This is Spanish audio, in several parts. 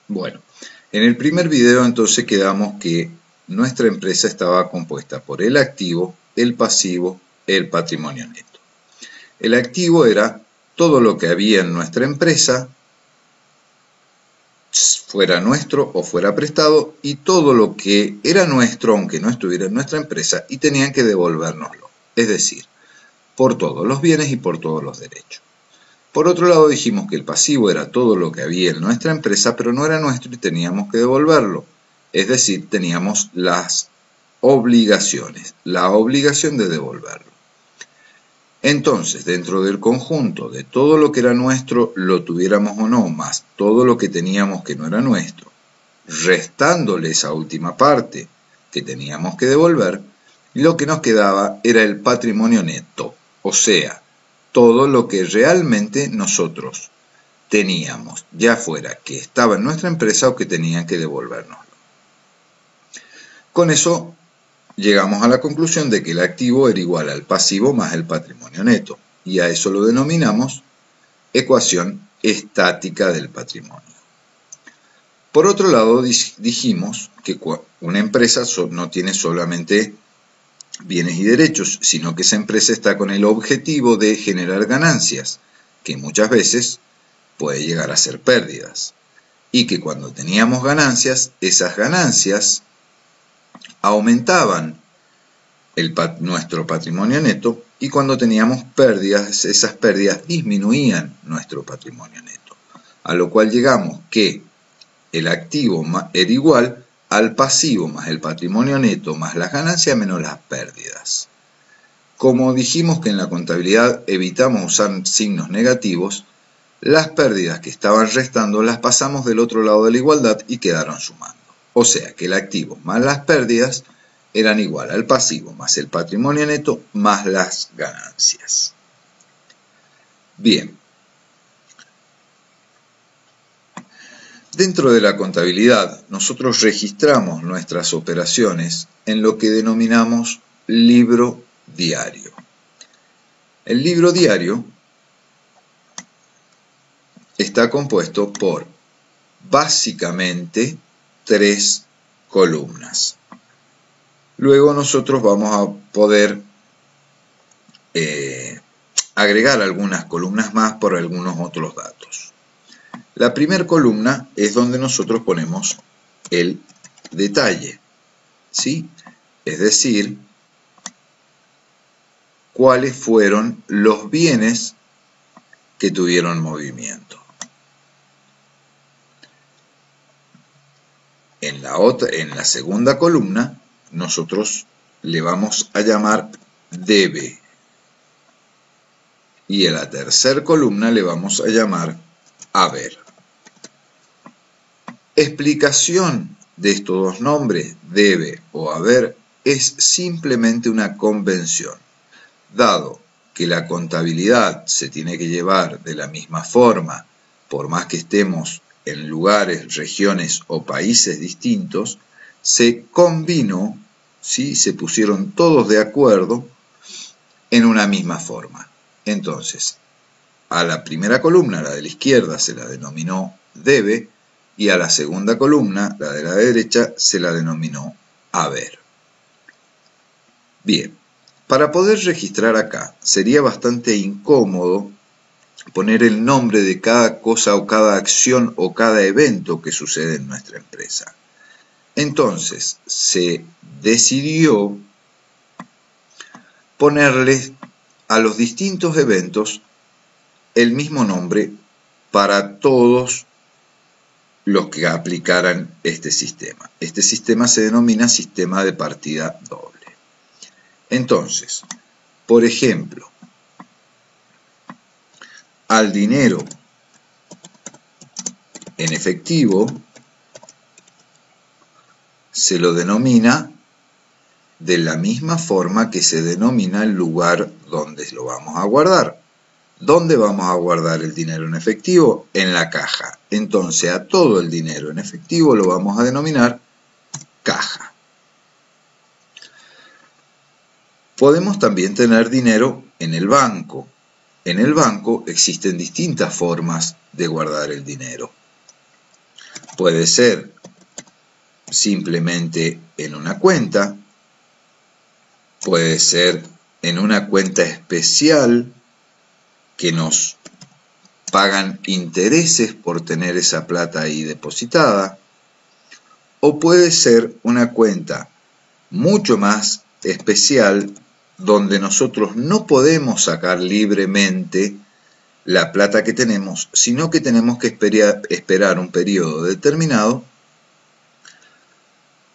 Bueno, en el primer video entonces quedamos que nuestra empresa estaba compuesta por el activo, el pasivo, el patrimonio neto. El activo era todo lo que había en nuestra empresa, fuera nuestro o fuera prestado, y todo lo que era nuestro, aunque no estuviera en nuestra empresa, y tenían que devolvérnoslo. Es decir, por todos los bienes y por todos los derechos. Por otro lado, dijimos que el pasivo era todo lo que había en nuestra empresa, pero no era nuestro y teníamos que devolverlo. Es decir, teníamos las obligaciones, la obligación de devolverlo. Entonces, dentro del conjunto de todo lo que era nuestro, lo tuviéramos o no, más todo lo que teníamos que no era nuestro, restándole esa última parte que teníamos que devolver, lo que nos quedaba era el patrimonio neto, o sea, todo lo que realmente nosotros teníamos, ya fuera que estaba en nuestra empresa o que tenían que devolvernoslo. Con eso llegamos a la conclusión de que el activo era igual al pasivo más el patrimonio neto, y a eso lo denominamos ecuación estática del patrimonio. Por otro lado, dijimos que una empresa no tiene solamente bienes y derechos, sino que esa empresa está con el objetivo de generar ganancias, que muchas veces puede llegar a ser pérdidas, y que cuando teníamos ganancias, esas ganancias aumentaban nuestro patrimonio neto, y cuando teníamos pérdidas, esas pérdidas disminuían nuestro patrimonio neto, a lo cual llegamos que el activo era igual al pasivo más el patrimonio neto más las ganancias menos las pérdidas. Como dijimos que en la contabilidad evitamos usar signos negativos, las pérdidas que estaban restando las pasamos del otro lado de la igualdad y quedaron sumando. O sea que el activo más las pérdidas eran igual al pasivo más el patrimonio neto más las ganancias. Bien. Dentro de la contabilidad, nosotros registramos nuestras operaciones en lo que denominamos libro diario. El libro diario está compuesto por básicamente 3 columnas. Luego nosotros vamos a poder agregar algunas columnas más por algunos otros datos. La primera columna es donde nosotros ponemos el detalle, ¿sí? Es decir, cuáles fueron los bienes que tuvieron movimiento. En la segunda columna, nosotros le vamos a llamar debe. Y en la tercera columna le vamos a llamar haber. Explicación de estos dos nombres, debe o haber, es simplemente una convención. Dado que la contabilidad se tiene que llevar de la misma forma, por más que estemos en lugares, regiones o países distintos, se combinó, ¿sí? Se pusieron todos de acuerdo en una misma forma. Entonces, a la primera columna, la de la izquierda, se la denominó debe, y a la segunda columna, la de la derecha, se la denominó haber. Bien, para poder registrar acá, sería bastante incómodo poner el nombre de cada cosa o cada acción o cada evento que sucede en nuestra empresa. Entonces, se decidió ponerle a los distintos eventos el mismo nombre para todos los que aplicaran este sistema. Este sistema se denomina sistema de partida doble. Entonces, por ejemplo, al dinero en efectivo se lo denomina de la misma forma que se denomina el lugar donde lo vamos a guardar. ¿Dónde vamos a guardar el dinero en efectivo? En la caja. Entonces, a todo el dinero en efectivo lo vamos a denominar caja. Podemos también tener dinero en el banco. En el banco existen distintas formas de guardar el dinero. Puede ser simplemente en una cuenta, puede ser en una cuenta especial que nos pagan intereses por tener esa plata ahí depositada, o puede ser una cuenta mucho más especial donde nosotros no podemos sacar libremente la plata que tenemos, sino que tenemos que esperar un periodo determinado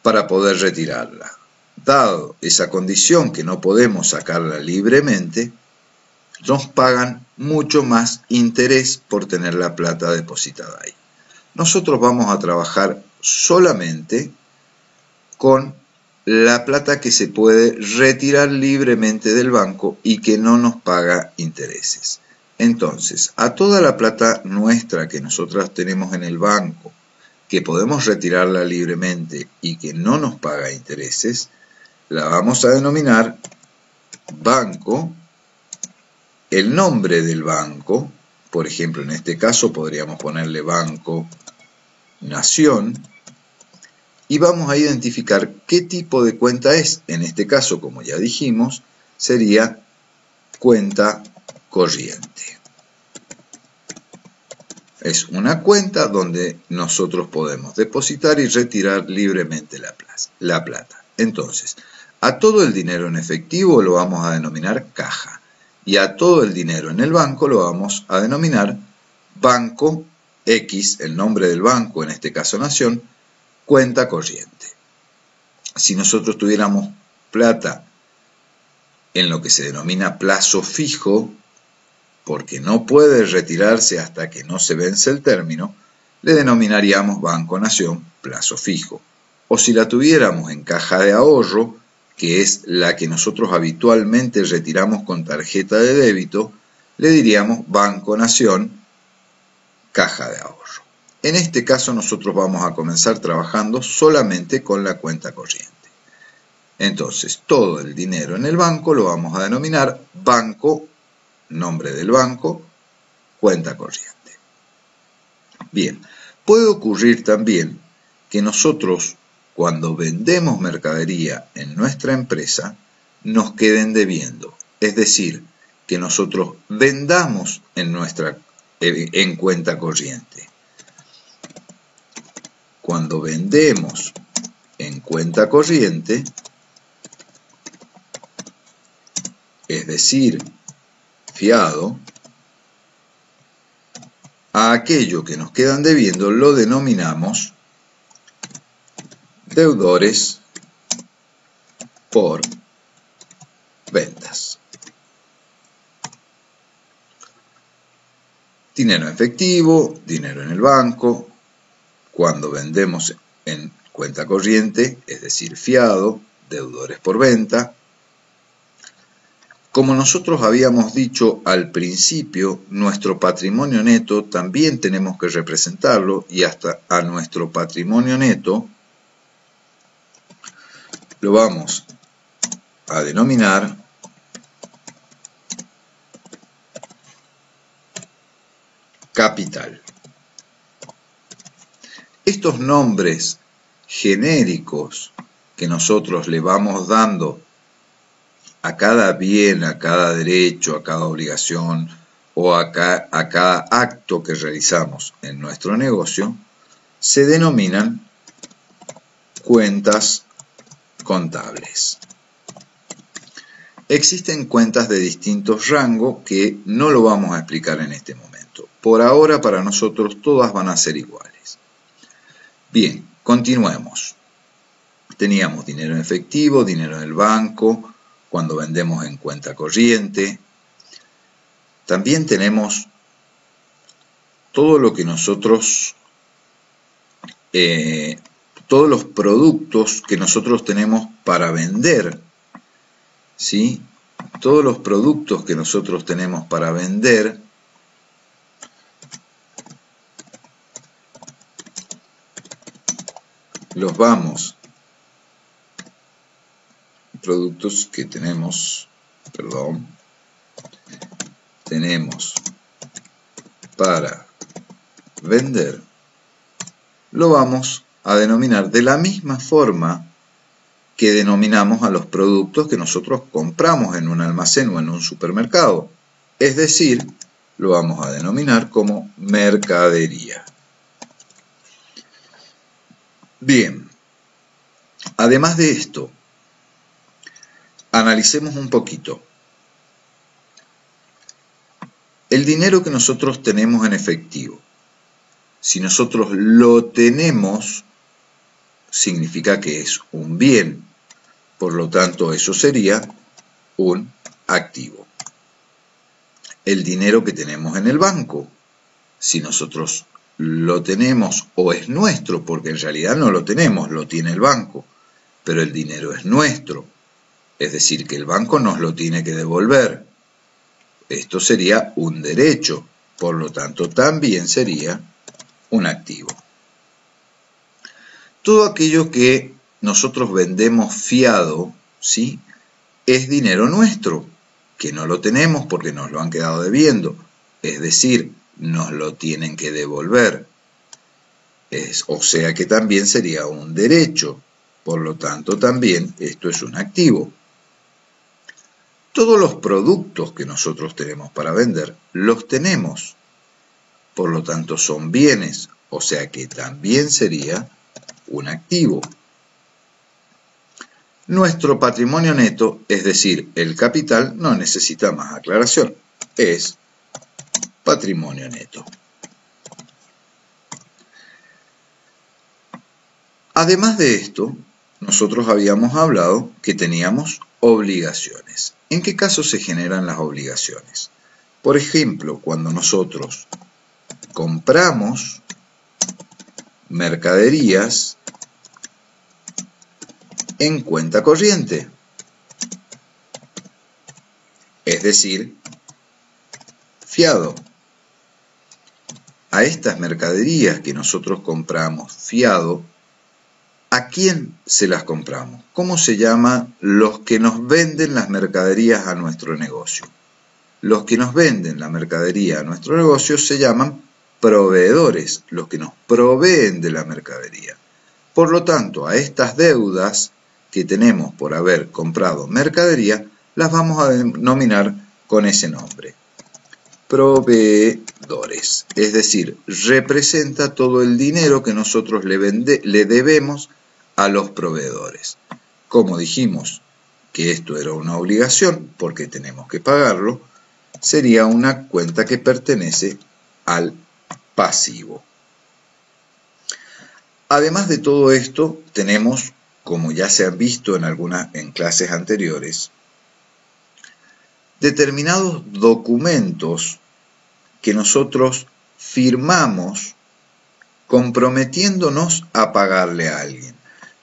para poder retirarla. Dado esa condición que no podemos sacarla libremente, nos pagan mucho más interés por tener la plata depositada ahí. Nosotros vamos a trabajar solamente con la plata que se puede retirar libremente del banco y que no nos paga intereses. Entonces, a toda la plata nuestra que nosotros tenemos en el banco, que podemos retirarla libremente y que no nos paga intereses, la vamos a denominar banco, el nombre del banco, por ejemplo, en este caso podríamos ponerle Banco Nación, y vamos a identificar qué tipo de cuenta es. En este caso, como ya dijimos, sería cuenta corriente. Es una cuenta donde nosotros podemos depositar y retirar libremente la plata. Entonces, a todo el dinero en efectivo lo vamos a denominar caja. Y a todo el dinero en el banco lo vamos a denominar Banco X, el nombre del banco, en este caso Nación, cuenta corriente. Si nosotros tuviéramos plata en lo que se denomina plazo fijo, porque no puede retirarse hasta que no se vence el término, le denominaríamos Banco Nación plazo fijo. O si la tuviéramos en caja de ahorro, que es la que nosotros habitualmente retiramos con tarjeta de débito, le diríamos Banco Nación caja de ahorro. En este caso nosotros vamos a comenzar trabajando solamente con la cuenta corriente. Entonces, todo el dinero en el banco lo vamos a denominar banco, nombre del banco, cuenta corriente. Bien, puede ocurrir también que nosotros, cuando vendemos mercadería en nuestra empresa, nos queden debiendo. Es decir, que nosotros vendamos en cuenta corriente. Cuando vendemos en cuenta corriente, es decir, fiado, a aquello que nos quedan debiendo lo denominamos deudores por ventas. Dinero en efectivo, dinero en el banco. Cuando vendemos en cuenta corriente, es decir, fiado, deudores por venta. Como nosotros habíamos dicho al principio, nuestro patrimonio neto también tenemos que representarlo, y hasta a nuestro patrimonio neto lo vamos a denominar capital. Estos nombres genéricos que nosotros le vamos dando a cada bien, a cada derecho, a cada obligación o a cada acto que realizamos en nuestro negocio, se denominan cuentas contables. Existen cuentas de distintos rangos que no lo vamos a explicar en este momento. Por ahora, para nosotros, todas van a ser iguales. Bien, continuemos. Teníamos dinero en efectivo, dinero en el banco, cuando vendemos en cuenta corriente. También tenemos todo lo que nosotros, todos los productos que nosotros tenemos para vender, ¿sí? Todos los productos que nosotros tenemos para vender los vamos, productos que tenemos para vender, lo vamos a denominar de la misma forma que denominamos a los productos que nosotros compramos en un almacén o en un supermercado. Es decir, lo vamos a denominar como mercadería. Bien, además de esto, analicemos un poquito. El dinero que nosotros tenemos en efectivo, si nosotros lo tenemos, significa que es un bien. Por lo tanto, eso sería un activo. El dinero que tenemos en el banco, si nosotros lo tenemos o es nuestro, porque en realidad no lo tenemos, lo tiene el banco, pero el dinero es nuestro, es decir, que el banco nos lo tiene que devolver. Esto sería un derecho, por lo tanto también sería un activo. Todo aquello que nosotros vendemos fiado, ¿sí?, es dinero nuestro, que no lo tenemos porque nos lo han quedado debiendo, es decir, nos lo tienen que devolver. O sea que también sería un derecho, por lo tanto también esto es un activo. Todos los productos que nosotros tenemos para vender, los tenemos, por lo tanto son bienes, o sea que también sería un activo. Nuestro patrimonio neto, es decir, el capital, no necesita más aclaración, es patrimonio neto. Además de esto, nosotros habíamos hablado que teníamos obligaciones. ¿En qué caso se generan las obligaciones? Por ejemplo, cuando nosotros compramos mercaderías en cuenta corriente, es decir, fiado. A estas mercaderías que nosotros compramos fiado, ¿a quién se las compramos? ¿Cómo se llaman los que nos venden las mercaderías a nuestro negocio? Los que nos venden la mercadería a nuestro negocio se llaman proveedores, los que nos proveen de la mercadería. Por lo tanto, a estas deudas que tenemos por haber comprado mercadería, las vamos a denominar con ese nombre: proveedores. Es decir, representa todo el dinero que nosotros le debemos a los proveedores. Como dijimos que esto era una obligación porque tenemos que pagarlo, sería una cuenta que pertenece al pasivo. Además de todo esto, tenemos, como ya se han visto en clases anteriores, determinados documentos que nosotros firmamos comprometiéndonos a pagarle a alguien.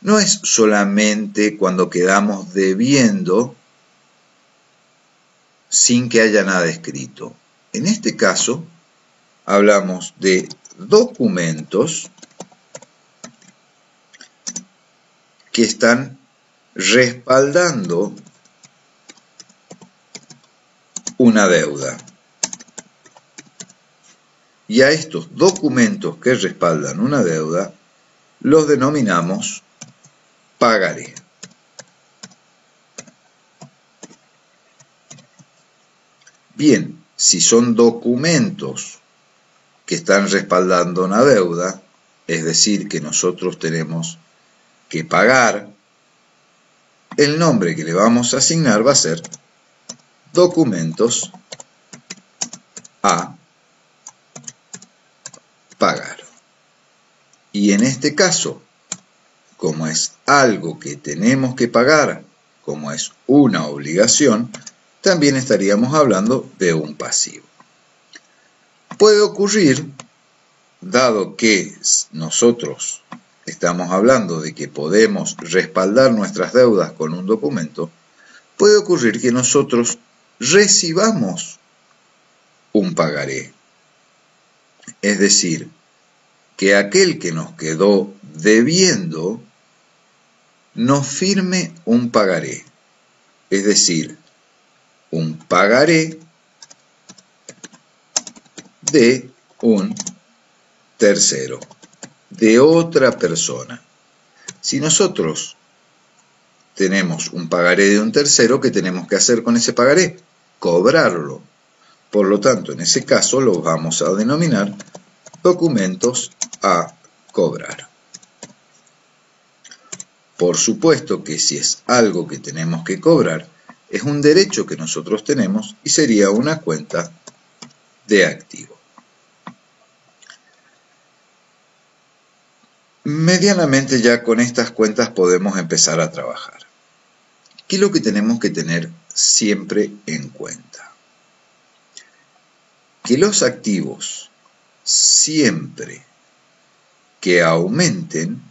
No es solamente cuando quedamos debiendo sin que haya nada escrito. En este caso, hablamos de documentos que están respaldando una deuda. Y a estos documentos que respaldan una deuda los denominamos pagaré. Bien, si son documentos que están respaldando una deuda, es decir, que nosotros tenemos que pagar, el nombre que le vamos a asignar va a ser documentos a pagar. Y en este caso, como es algo que tenemos que pagar, como es una obligación, también estaríamos hablando de un pasivo. Puede ocurrir, dado que nosotros estamos hablando de que podemos respaldar nuestras deudas con un documento, puede ocurrir que nosotros recibamos un pagaré. Es decir, que aquel que nos quedó debiendo nos firme un pagaré. Es decir, un pagaré de un tercero. de otra persona. Si nosotros tenemos un pagaré de un tercero, ¿qué tenemos que hacer con ese pagaré? Cobrarlo. Por lo tanto, en ese caso lo vamos a denominar documentos a cobrar. Por supuesto que si es algo que tenemos que cobrar, es un derecho que nosotros tenemos y sería una cuenta de activo. Medianamente ya con estas cuentas podemos empezar a trabajar. ¿Qué es lo que tenemos que tener siempre en cuenta? Que los activos siempre que aumenten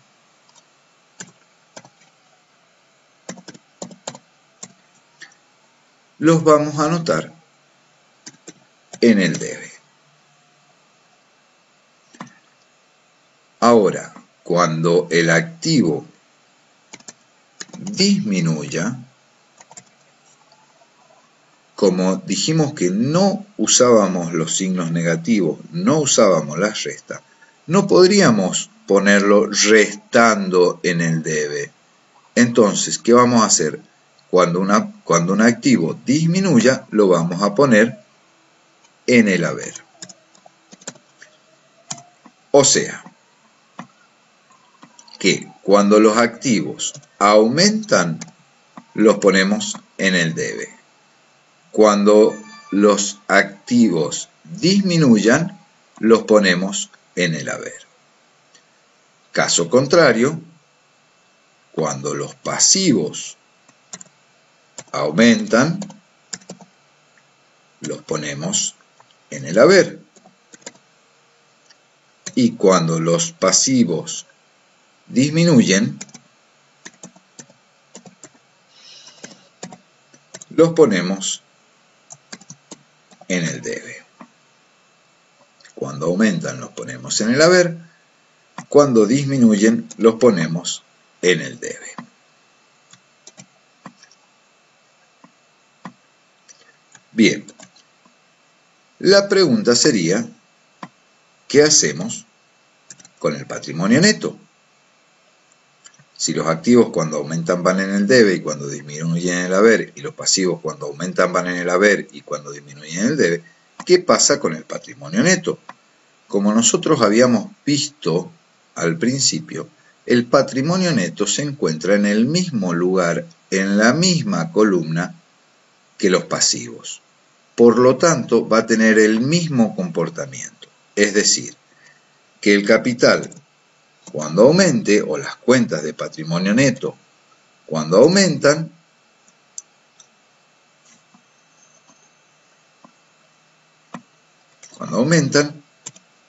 los vamos a anotar en el debe. Ahora, cuando el activo disminuya, como dijimos que no usábamos los signos negativos, no usábamos la resta, no podríamos ponerlo restando en el debe. Entonces, ¿qué vamos a hacer? Cuando un activo disminuya, lo vamos a poner en el haber. O sea, que cuando los activos aumentan, los ponemos en el debe. Cuando los activos disminuyan, los ponemos en el haber. Caso contrario, cuando los pasivos aumentan, los ponemos en el haber. Y cuando los pasivos disminuyen, los ponemos en el debe. Cuando aumentan los ponemos en el haber, cuando disminuyen los ponemos en el debe. Bien, la pregunta sería, ¿qué hacemos con el patrimonio neto? Si los activos cuando aumentan van en el debe y cuando disminuyen en el haber, y los pasivos cuando aumentan van en el haber y cuando disminuyen en el debe, ¿qué pasa con el patrimonio neto? Como nosotros habíamos visto al principio, el patrimonio neto se encuentra en el mismo lugar, en la misma columna que los pasivos. Por lo tanto, va a tener el mismo comportamiento. Es decir, que el capital, cuando aumente, o las cuentas de patrimonio neto, cuando aumentan,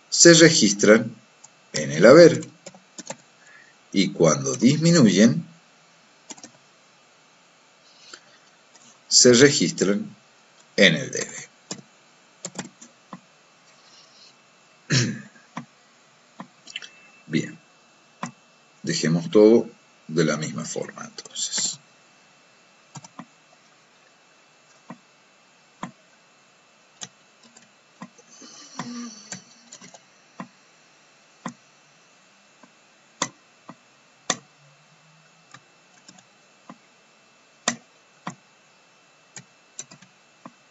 se registran en el haber. Y cuando disminuyen, se registran en el debe. Bien, dejemos todo de la misma forma entonces.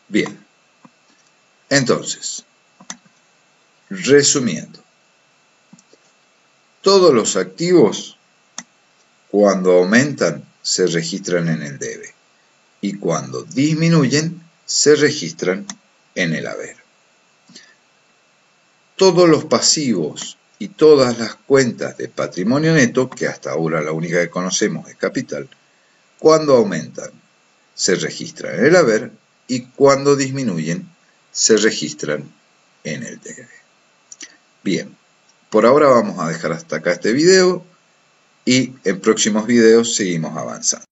Bien, entonces, resumiendo, todos los activos cuando aumentan se registran en el debe y cuando disminuyen se registran en el haber. Todos los pasivos y todas las cuentas de patrimonio neto, que hasta ahora la única que conocemos es capital, cuando aumentan se registran en el haber y cuando disminuyen se registran en el debe. Bien, por ahora vamos a dejar hasta acá este video y en próximos videos seguimos avanzando.